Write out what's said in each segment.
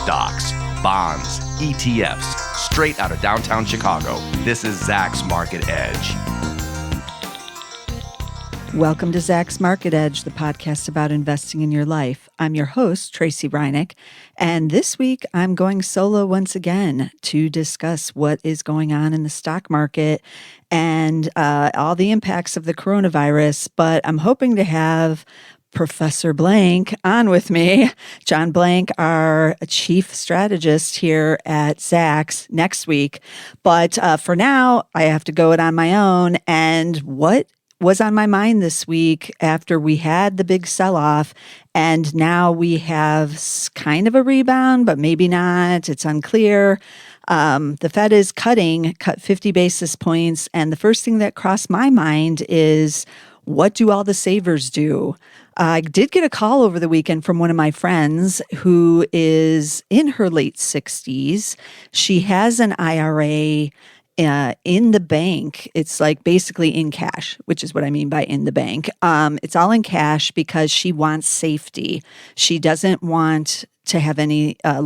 stocks, bonds, ETFs, straight out of downtown Chicago. This is Zach's Market Edge. Welcome to Zach's Market Edge, the podcast about investing in your life. I'm your host, Tracey, and this week I'm going solo once again to discuss what is going on in the stock market and all the impacts of the coronavirus, but I'm hoping to have Professor Blank on with me, John Blank, our chief strategist here at Zacks next week. But for now, I have to go it on my own. And what was on my mind this week after we had the big sell-off, and now we have kind of a rebound, but maybe not. It's unclear. The Fed is cut 50 basis points. And the first thing that crossed my mind is, what do all the savers do? I did get a call over the weekend from one of my friends who is in her late 60s. She has an IRA in the bank. It's like basically in cash, which is what I mean by in the bank. It's all in cash because she wants safety. She doesn't want to have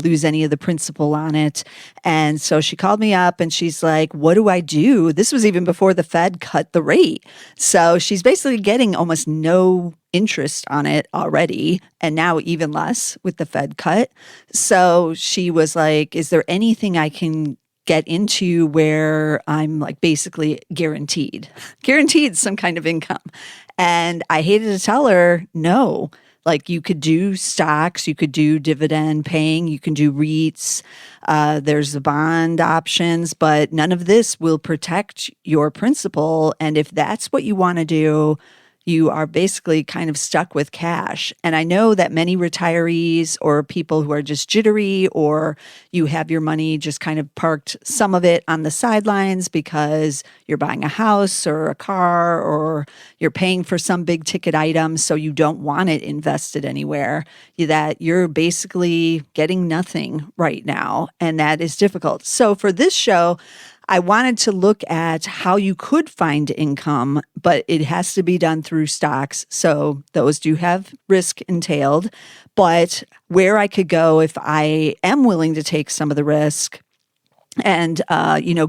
lose any of the principal on it. And so she called me up and she's like, what do I do? This was even before the Fed cut the rate. So she's basically getting almost no interest on it already, and now even less with the Fed cut. So she was like, is there anything I can get into where I'm like basically guaranteed some kind of income? And I hated to tell her, no. Like, you could do stocks, you could do dividend paying, you can do REITs, there's the bond options, but none of this will protect your principal. And if that's what you want to do, you are basically kind of stuck with cash. And I know that many retirees or people who are just jittery, or you have your money just kind of parked, some of it on the sidelines because you're buying a house or a car, or you're paying for some big ticket item, so you don't want it invested anywhere, that you're basically getting nothing right now. And that is difficult. So for this show, I wanted to look at how you could find income, but it has to be done through stocks. So those do have risk entailed, but where I could go if I am willing to take some of the risk and,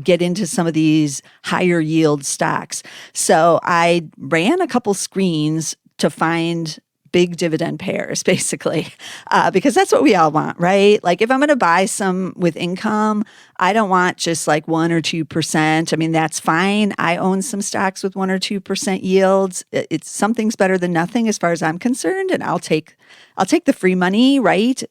get into some of these higher yield stocks. So I ran a couple screens to find big dividend payers, basically, because that's what we all want, right? Like, if I'm going to buy some with income, I don't want just like 1 or 2%. I mean, that's fine. I own some stocks with 1 or 2% yields. Something's better than nothing as far as I'm concerned, and I'll take the free money, right?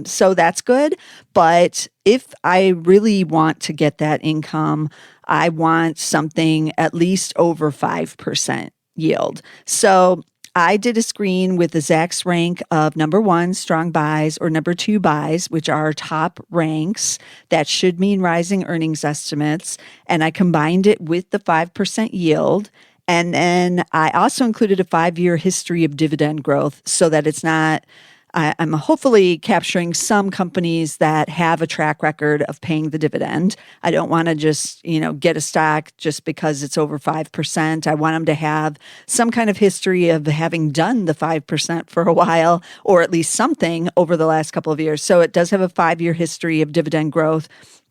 So that's good. But if I really want to get that income, I want something at least over 5% yield. So I did a screen with the Zacks rank of number 1, strong buys, or number 2, buys, which are top ranks. That should mean rising earnings estimates. And I combined it with the 5% yield. And then I also included a 5-year history of dividend growth so that it's not, I'm hopefully capturing some companies that have a track record of paying the dividend. I don't want to just, get a stock just because it's over 5%. I want them to have some kind of history of having done the 5% for a while, or at least something over the last couple of years. So it does have a 5-year history of dividend growth.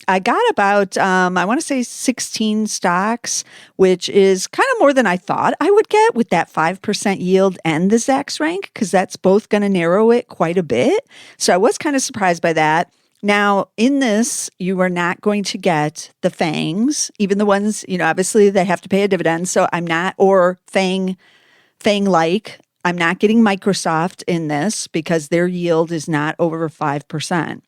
I got about, I want to say 16 stocks, which is kind of more than I thought I would get with that 5% yield and the Zacks rank, because that's both going to narrow it quite a bit. So I was kind of surprised by that. Now, in this, you are not going to get the FANGs, even the ones, obviously they have to pay a dividend. So I'm not, or FANG-like, I'm not getting Microsoft in this because their yield is not over 5%.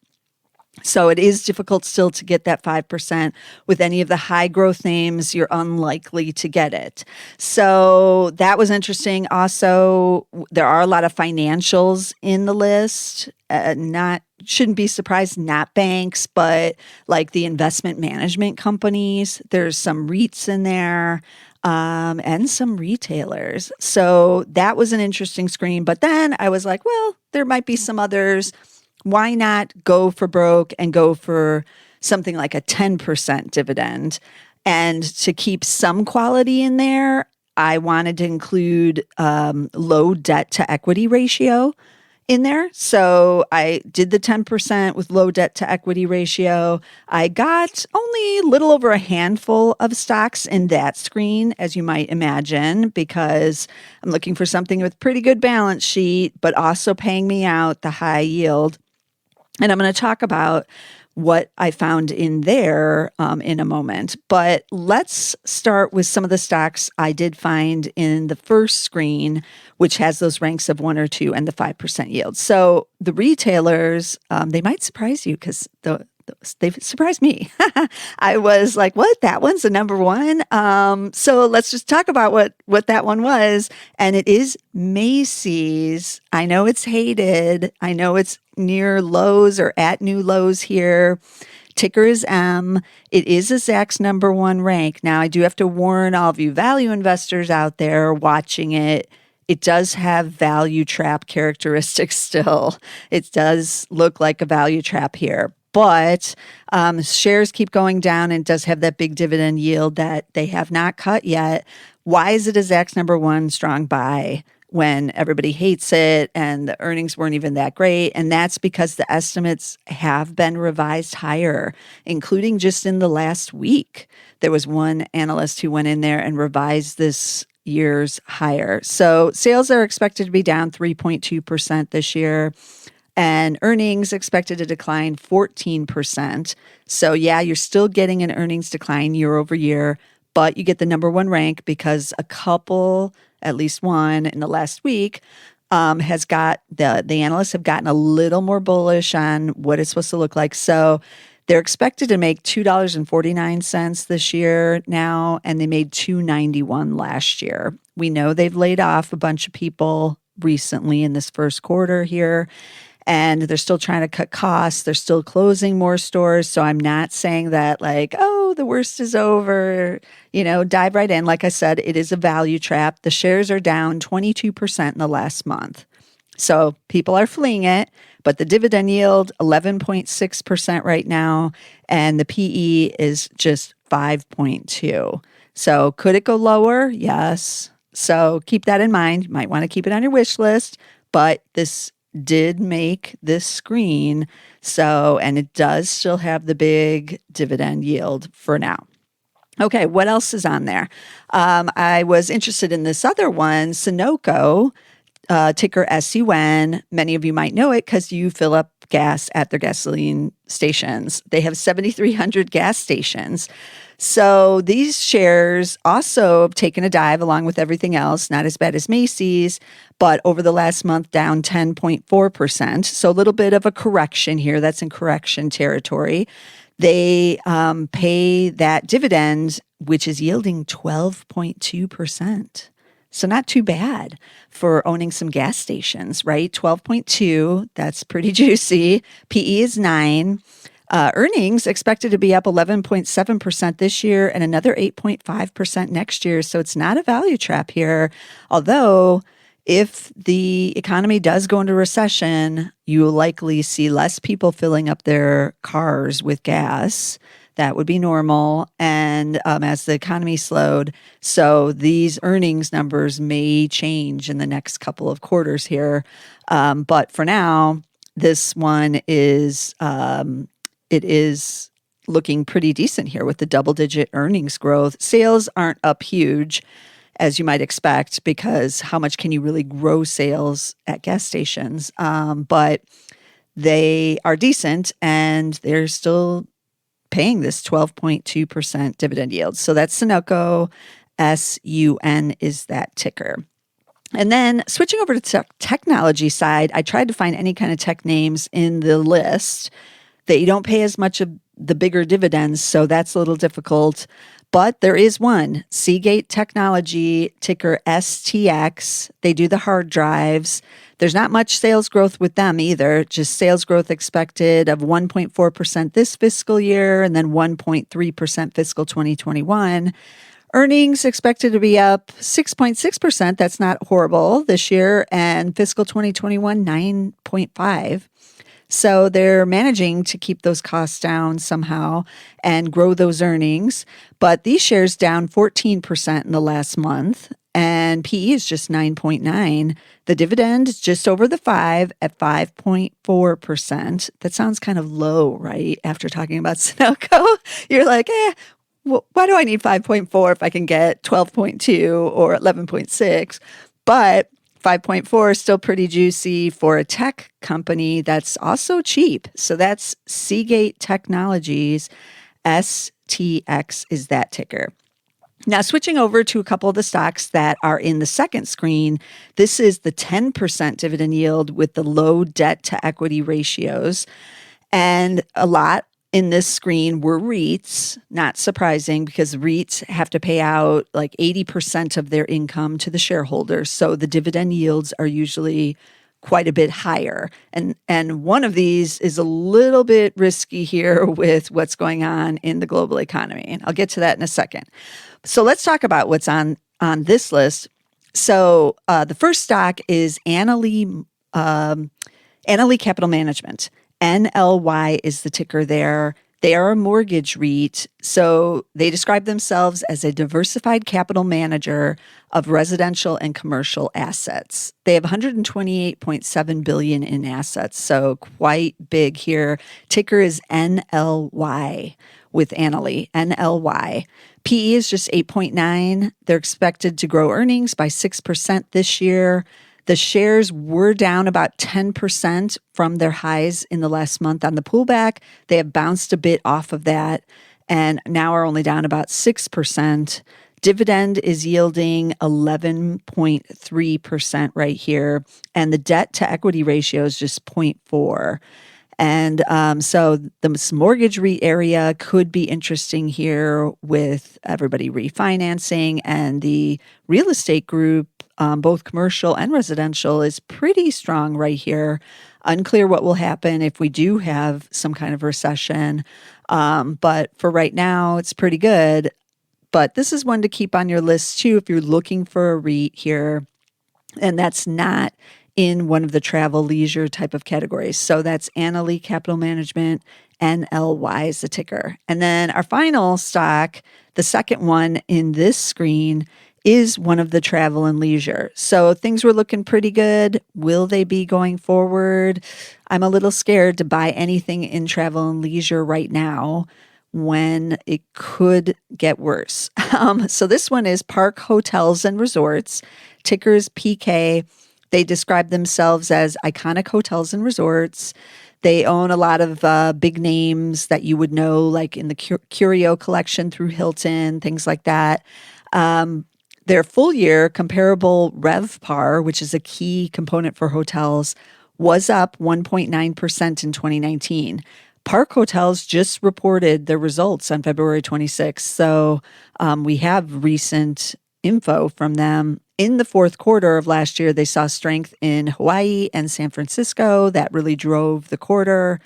So it is difficult still to get that 5%. With any of the high growth names, you're unlikely to get it. So that was interesting. Also, there are a lot of financials in the list. Shouldn't be surprised, not banks, but like the investment management companies. There's some REITs in there. And some retailers. So that was an interesting screen. But then I was like, well, there might be some others. Why not go for broke and go for something like a 10% dividend? And to keep some quality in there, I wanted to include low debt to equity ratio. in there. So I did the 10% with low debt to equity ratio. I got only a little over a handful of stocks in that screen, as you might imagine, because I'm looking for something with pretty good balance sheet, but also paying me out the high yield. And I'm going to talk about what I found in there in a moment. But let's start with some of the stocks I did find in the first screen, which has those ranks of 1 or 2 and the 5% yield. So the retailers, they might surprise you because they've surprised me. I was like, what? That one's the number one? So let's just talk about what that one was. And it is Macy's. I know it's hated. I know it's near lows or at new lows here. Ticker is M. It is a Zacks number one rank. Now, I do have to warn all of you value investors out there watching it. It does have value trap characteristics still. It does look like a value trap here. But shares keep going down and it does have that big dividend yield that they have not cut yet. Why is it a Zacks number one strong buy when everybody hates it and the earnings weren't even that great? And that's because the estimates have been revised higher, including just in the last week. There was one analyst who went in there and revised this year's higher. So sales are expected to be down 3.2% this year. And earnings expected to decline 14%. So yeah, you're still getting an earnings decline year over year, but you get the number one rank because a couple, at least one in the last week, has got the analysts have gotten a little more bullish on what it's supposed to look like. So they're expected to make $2.49 this year now, and they made $2.91 last year. We know they've laid off a bunch of people recently in this first quarter here. And they're still trying to cut costs. They're still closing more stores. So I'm not saying that like, oh, the worst is over. Dive right in. Like I said, it is a value trap. The shares are down 22% in the last month. So people are fleeing it. But the dividend yield, 11.6% right now. And the PE is just 5.2. So could it go lower? Yes. So keep that in mind. You might want to keep it on your wish list. But this did make this screen. And it does still have the big dividend yield for now. Okay, what else is on there? I was interested in this other one, Sunoco, ticker SUN. Many of you might know it because you fill up gas at their gasoline stations. They have 7,300 gas stations. So these shares also have taken a dive along with everything else, not as bad as Macy's, but over the last month down 10.4%. So a little bit of a correction here. That's in correction territory. They pay that dividend, which is yielding 12.2%. So not too bad for owning some gas stations, right? 12.2, that's pretty juicy. PE is 9. Earnings expected to be up 11.7% this year and another 8.5% next year. So it's not a value trap here. Although if the economy does go into recession, you will likely see less people filling up their cars with gas. That would be normal. And as the economy slowed, so these earnings numbers may change in the next couple of quarters here. But for now, this one is it is looking pretty decent here with the double-digit earnings growth. Sales aren't up huge, as you might expect, because how much can you really grow sales at gas stations? But they are decent, and they're still paying this 12.2% dividend yield. So that's Sunoco. SUN is that ticker. And then switching over to the technology side, I tried to find any kind of tech names in the list. They don't pay as much of the bigger dividends, so that's a little difficult. But there is one, Seagate Technology, ticker STX. They do the hard drives. There's not much sales growth with them either, just sales growth expected of 1.4% this fiscal year and then 1.3% fiscal 2021. Earnings expected to be up 6.6%. That's not horrible this year. And fiscal 2021, 9.5%. So they're managing to keep those costs down somehow and grow those earnings. But these shares down 14% in the last month. And and PE is just 9.9. The dividend is just over the 5 at 5.4%. That sounds kind of low, right? After talking about Sunoco, you're like, why do I need 5.4 if I can get 12.2 or 11.6? But 5.4 is still pretty juicy for a tech company that's also cheap. So that's Seagate Technologies. STX is that ticker. Now, switching over to a couple of the stocks that are in the second screen, this is the 10% dividend yield with the low debt to equity ratios. And a lot in this screen were REITs, not surprising because REITs have to pay out like 80% of their income to the shareholders. So the dividend yields are usually quite a bit higher. And one of these is a little bit risky here with what's going on in the global economy. And I'll get to that in a second. So let's talk about what's on this list. So the first stock is Annaly Capital Management. NLY is the ticker there. They are a mortgage REIT. So they describe themselves as a diversified capital manager of residential and commercial assets. They have 128.7 billion in assets, so quite big here. Ticker is NLY with Annaly, NLY. PE is just 8.9. They're expected to grow earnings by 6% this year. The shares were down about 10% from their highs in the last month on the pullback. They have bounced a bit off of that and now are only down about 6%. Dividend is yielding 11.3% right here. And the debt to equity ratio is just 0.4. And so the mortgage REIT area could be interesting here with everybody refinancing, and the real estate group, both commercial and residential, is pretty strong right here. Unclear what will happen if we do have some kind of recession. But for right now, it's pretty good. But this is one to keep on your list too if you're looking for a REIT here. And that's not in one of the travel leisure type of categories. So that's Annaly Capital Management, NLY is the ticker. And then our final stock, the second one in this screen, is one of the travel and leisure. So things were looking pretty good. Will they be going forward? I'm a little scared to buy anything in travel and leisure right now when it could get worse. So this one is Park Hotels and Resorts, tickers PK. They describe themselves as iconic hotels and resorts. They own a lot of big names that you would know, like in the Curio collection through Hilton, things like that. Their full year comparable RevPAR, which is a key component for hotels, was up 1.9% in 2019. Park Hotels just reported their results on February 26th. So we have recent info from them. In the fourth quarter of last year, they saw strength in Hawaii and San Francisco. That really drove the quarter.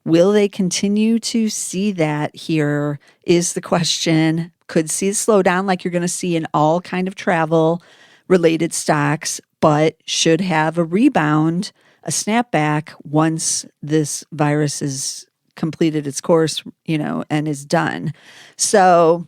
Will they continue to see that here is the question. Could see a slowdown like you're going to see in all kind of travel-related stocks, but should have a rebound, a snapback once this virus is completed its course, and is done. So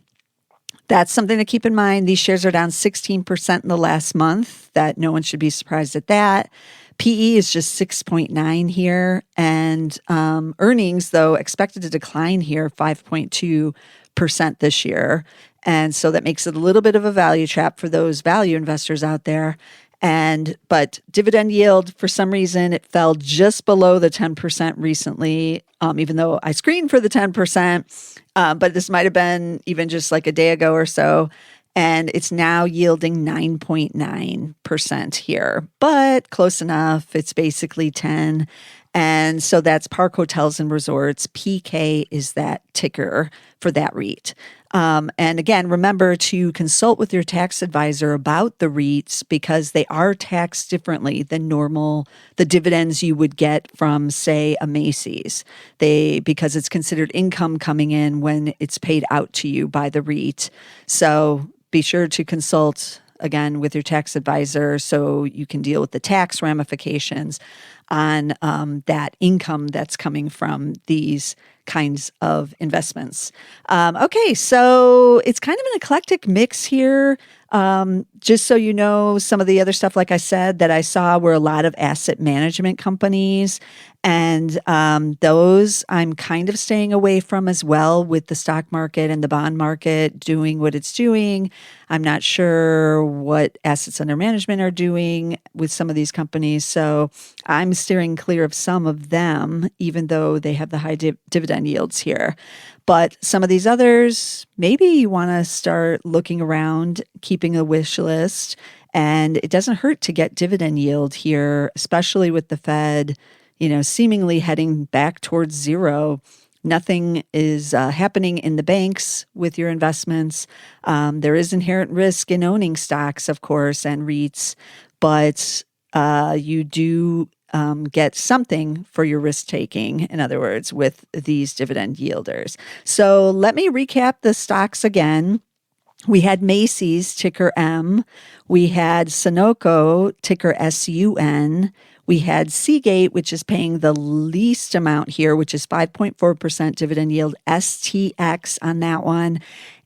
that's something to keep in mind. These shares are down 16% in the last month. That no one should be surprised at that. PE is just 6.9 here. And earnings, though, expected to decline here 5.2% this year. And so that makes it a little bit of a value trap for those value investors out there. But dividend yield, for some reason, it fell just below the 10% recently, even though I screened for the 10%. But this might have been even just like a day ago or so. And it's now yielding 9.9% here, but close enough. It's basically 10. And so that's Park Hotels and Resorts. PK is that ticker for that REIT. And again, remember to consult with your tax advisor about the REITs because they are taxed differently than the dividends you would get from, say, a Macy's. Because it's considered income coming in when it's paid out to you by the REIT. So be sure to consult again with your tax advisor so you can deal with the tax ramifications on that income that's coming from these kinds of investments. Okay, so it's kind of an eclectic mix here. Just so you know, some of the other stuff, like I said, that I saw were a lot of asset management companies. And those I'm kind of staying away from as well, with the stock market and the bond market doing what it's doing. I'm not sure what assets under management are doing with some of these companies. So I'm steering clear of some of them, even though they have the high dividend yields here. But some of these others, maybe you want to start looking around, keeping a wish list. And it doesn't hurt to get dividend yield here, especially with the Fed, seemingly heading back towards zero. Nothing is happening in the banks with your investments. There is inherent risk in owning stocks, of course, and REITs, but you do get something for your risk taking, in other words, with these dividend yielders. So let me recap the stocks again. We had Macy's, ticker M. We had Sunoco, ticker SUN. We had Seagate, which is paying the least amount here, which is 5.4% dividend yield, STX on that one.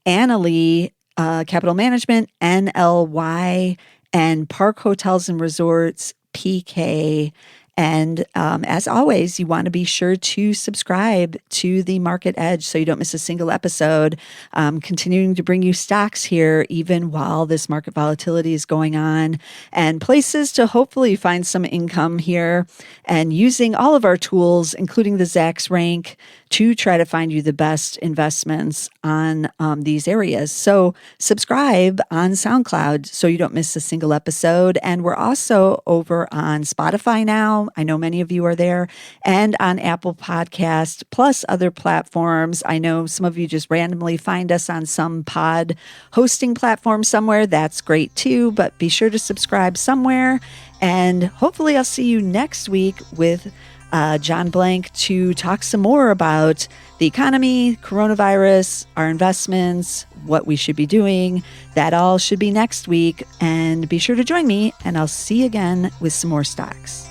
Annaly Capital Management, NLY, and Park Hotels and Resorts, PK. And as always, you want to be sure to subscribe to the Market Edge so you don't miss a single episode. Continuing to bring you stocks here, even while this market volatility is going on, and places to hopefully find some income here, and using all of our tools, including the Zacks rank, to try to find you the best investments on these areas. So subscribe on SoundCloud so you don't miss a single episode. And we're also over on Spotify now. I know many of you are there, and on Apple Podcast, plus other platforms. I know some of you just randomly find us on some pod hosting platform somewhere. That's great too, but be sure to subscribe somewhere. And hopefully I'll see you next week with John Blank to talk some more about the economy, coronavirus, our investments, what we should be doing. That all should be next week. And be sure to join me, and I'll see you again with some more stocks.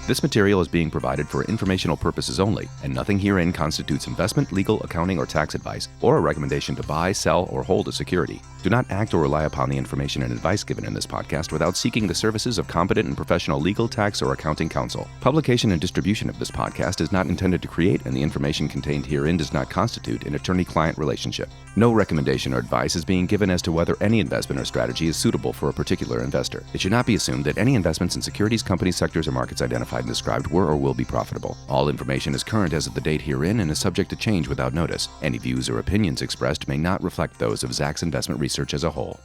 This material is being provided for informational purposes only, and nothing herein constitutes investment, legal, accounting, or tax advice, or a recommendation to buy, sell, or hold a security. Do not act or rely upon the information and advice given in this podcast without seeking the services of competent and professional legal, tax, or accounting counsel. Publication and distribution of this podcast is not intended to create, and the information contained herein does not constitute an attorney-client relationship. No recommendation or advice is being given as to whether any investment or strategy is suitable for a particular investor. It should not be assumed that any investments in securities, companies, sectors, or markets identified and described were or will be profitable. All information is current as of the date herein and is subject to change without notice. Any views or opinions expressed may not reflect those of Zacks Investment Research as a whole.